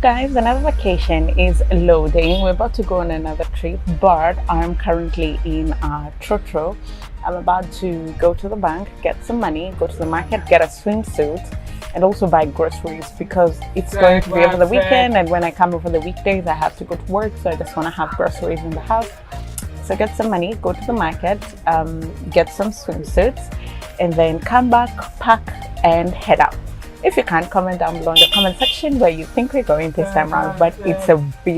Guys, another vacation is loading. We're about to go on another trip, but I'm currently in Trotro. I'm about to go to the bank, get some money, go to the market, get a swimsuit, and also buy groceries because it's going to be over the weekend. And when I come over the weekdays, I have to go to work, so I just want to have groceries in the house. So get some money, go to the market, get some swimsuits, and then come back, pack, and head out. If you can, comment down below in the comment section where you think we're going this time around, but it's a big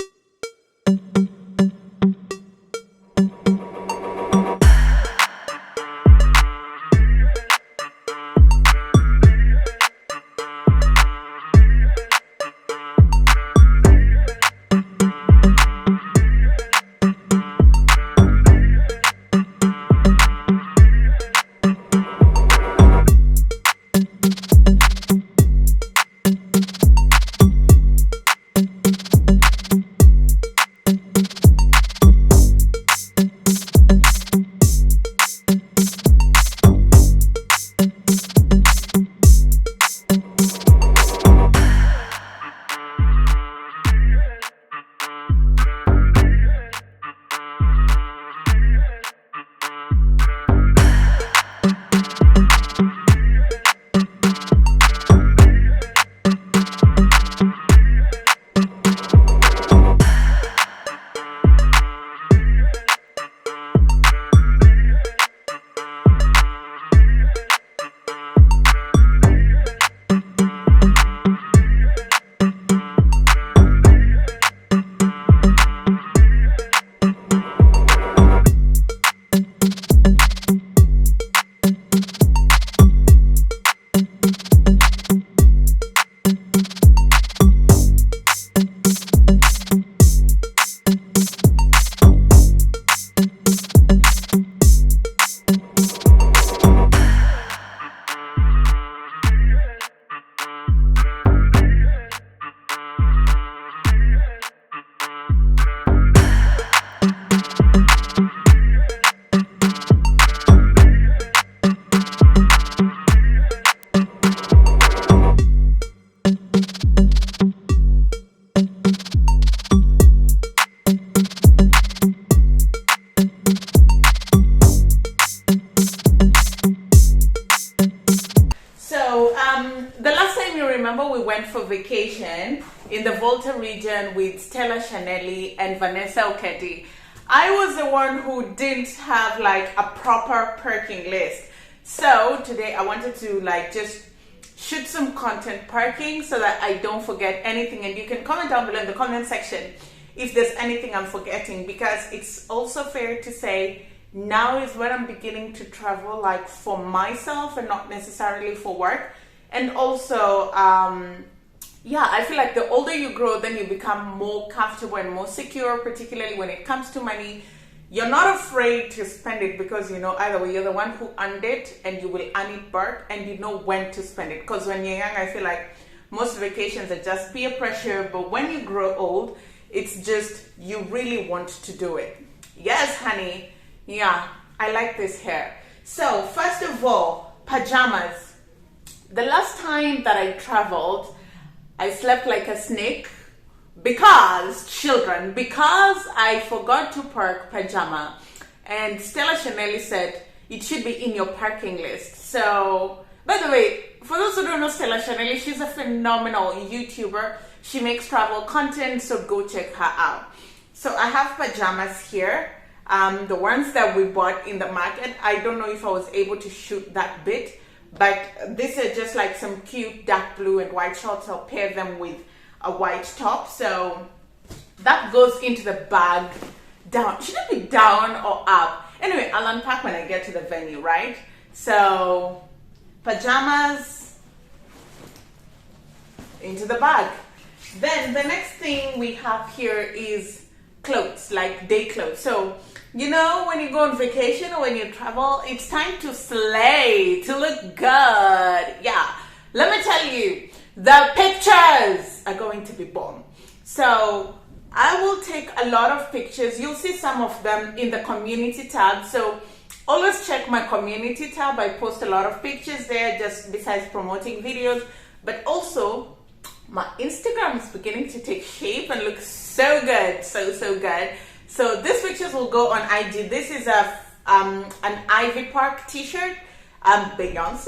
the last time you remember we went for vacation in the Volta region with Stella Chanelli and Vanessa Oketi. I was the one who didn't have like a proper parking list. So today I wanted to just shoot some content parking so that I don't forget anything, and you can comment down below in the comment section if there's anything I'm forgetting, because it's also fair to say now is when I'm beginning to travel like for myself and not necessarily for work. And also, yeah, I feel like the older you grow, then you become more comfortable and more secure, particularly when it comes to money. You're not afraid to spend it because, either way, you're the one who earned it and you will earn it back, and you know when to spend it. Because when you're young, I feel like most vacations are just peer pressure, but when you grow old, it's just you really want to do it. Yes, honey. Yeah, I like this hair. So, first of all, pajamas. The last time that I traveled, I slept like a snake because I forgot to park pajama. And Stella Chanelli said it should be in your parking list. So, by the way, for those who don't know Stella Chanelli, she's a phenomenal YouTuber. She makes travel content, so go check her out. So I have pajamas here. The ones that we bought in the market. I don't know if I was able to shoot that bit, but these are just like some cute dark blue and white shorts. I'll pair them with a white top. So that goes into the bag down. Should it be down or up? Anyway, I'll unpack when I get to the venue, right? So pajamas into the bag. Then the next thing we have here is clothes, like day clothes. So when you go on vacation or when you travel, it's time to slay, to look good. Yeah, let me tell you, the pictures are going to be bomb. So I will take a lot of pictures. You'll see some of them in the community tab. So always check my community tab. I post a lot of pictures there, just besides promoting videos, but also My Instagram is beginning to take shape and look so good, so good. So these pictures will go on IG. This is an Ivy Park t-shirt, Beyonce,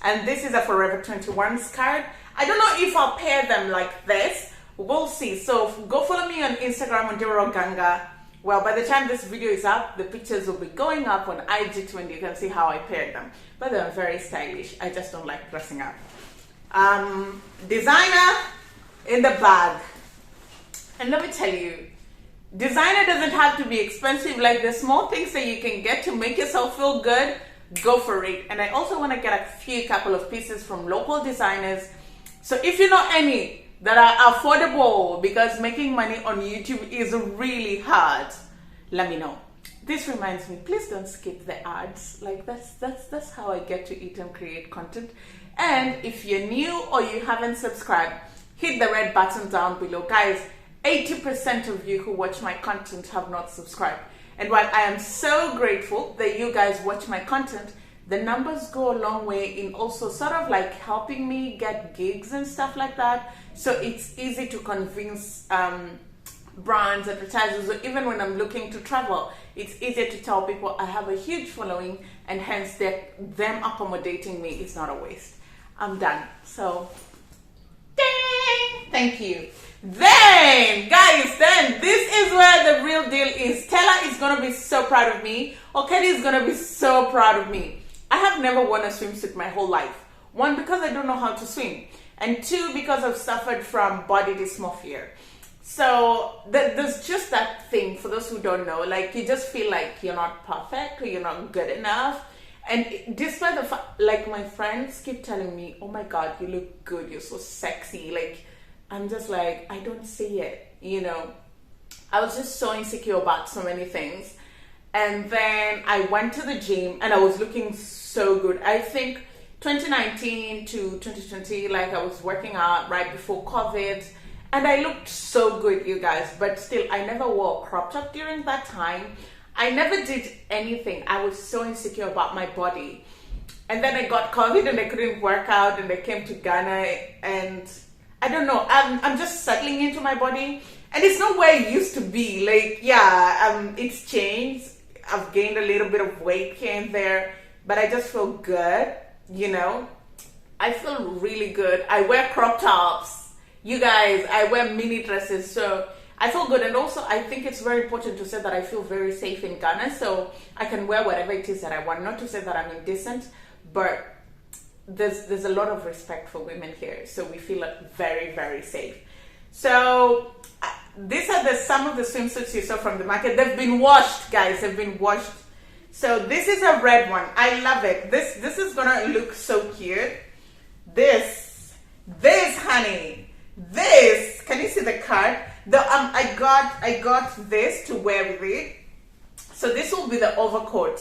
and this is a Forever 21 skirt. I don't know if I'll pair them like this. We'll see. So go follow me on Instagram on Dero Ganga. Well, by the time this video is up, the pictures will be going up on IG too, and you can see how I paired them. But they're very stylish. I just don't like dressing up. Designer in the bag. And let me tell you, designer doesn't have to be expensive. Like the small things that you can get to make yourself feel good, go for it. And I also want to get a couple of pieces from local designers. So if you know any that are affordable, because making money on YouTube is really hard, let me know. This reminds me, please don't skip the ads. Like that's how I get to eat and create content. And if you're new or you haven't subscribed, hit the red button down below. Guys, 80% of you who watch my content have not subscribed. And while I am so grateful that you guys watch my content, the numbers go a long way in also sort of like helping me get gigs and stuff like that. So it's easy to convince brands, advertisers, or even when I'm looking to travel, it's easier to tell people I have a huge following, and hence them accommodating me is not a waste. I'm done. So, ding! Thank you. Then, guys, this is where the real deal is. Stella is going to be so proud of me. Kelly is going to be so proud of me. I have never worn a swimsuit my whole life. One, because I don't know how to swim. And two, because I've suffered from body dysmorphia. So there's just that thing, for those who don't know, like you just feel like you're not perfect or you're not good enough. And despite the fact, like my friends keep telling me, oh my God, you look good, you're so sexy. Like, I'm just like, I don't see it, you know. I was just so insecure about so many things. And then I went to the gym and I was looking so good. I think 2019 to 2020, like I was working out right before COVID. And I looked so good, you guys. But still, I never wore a crop top during that time. I never did anything. I was so insecure about my body. And then I got COVID and I couldn't work out, and I came to Ghana, and I don't know, I'm just settling into my body, and it's not where it used to be. Like, yeah, it's changed. I've gained a little bit of weight here and there, but I just feel good, you know. I feel really good. I wear crop tops. You guys, I wear mini dresses, so I feel good. And also, I think it's very important to say that I feel very safe in Ghana, so I can wear whatever it is that I want. Not to say that I'm indecent, but there's a lot of respect for women here, so we feel very, very safe. So these are some of the swimsuits you saw from the market. They've been washed, guys. They've been washed. So this is a red one. I love it. This is gonna look so cute. This, honey. This, can you see the card? I got this to wear with it. So this will be the overcoat.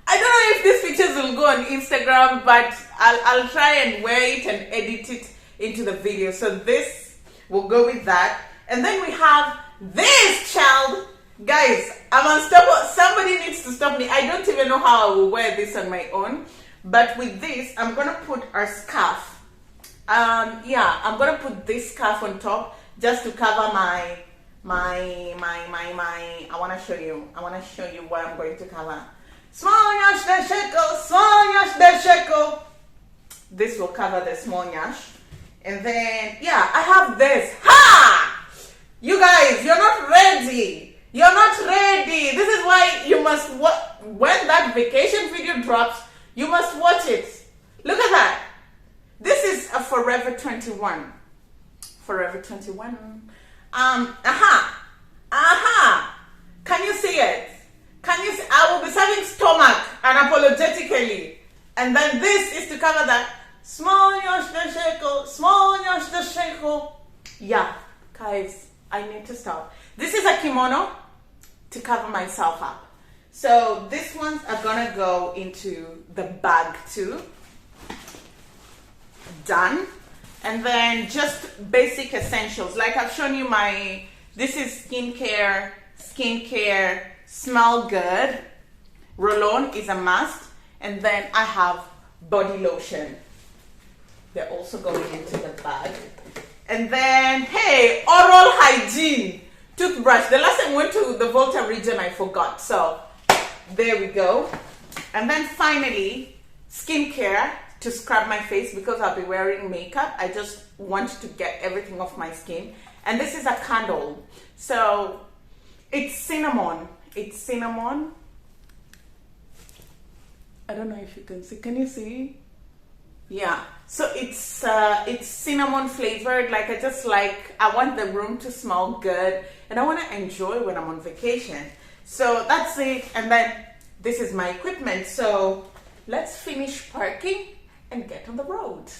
I don't know if these pictures will go on Instagram, but I'll try and wear it and edit it into the video. So this will go with that. And then we have this, child. Guys, I'm unstoppable. Somebody needs to stop me. I don't even know how I will wear this on my own. But with this, I'm going to put a scarf. Yeah, I'm going to put this scarf on top just to cover my I want to show you what I'm going to cover. Small nyash de shekel, small nyash de shekel. This will cover the small nyash. And then, yeah, I have this. Ha! You guys, you're not ready. You're not ready. This is why you must when that vacation video drops, you must watch it. Look at that. This is a Forever 21. Forever 21. Can you see it? Can you see? I will be serving stomach unapologetically. And then this is to cover that. Small nyash de shekel, small nyash de shekel. Yeah, guys, I need to stop. This is a kimono to cover myself up. So these ones are gonna go into the bag too. Done. And then just basic essentials. Like I've shown you this is skincare, smell good. Roll-on is a must. And then I have body lotion. They're also going into the bag. And then, hey, oral hygiene. Toothbrush. The last time I went to the Volta region, I forgot. So, there we go. And then finally, skincare to scrub my face because I'll be wearing makeup. I just want to get everything off my skin. And this is a candle. So, it's cinnamon. It's cinnamon. I don't know if you can see. Can you see? Yeah. So it's cinnamon flavored. Like I want the room to smell good and I want to enjoy when I'm on vacation. So that's it. And then this is my equipment. So let's finish parking and get on the road.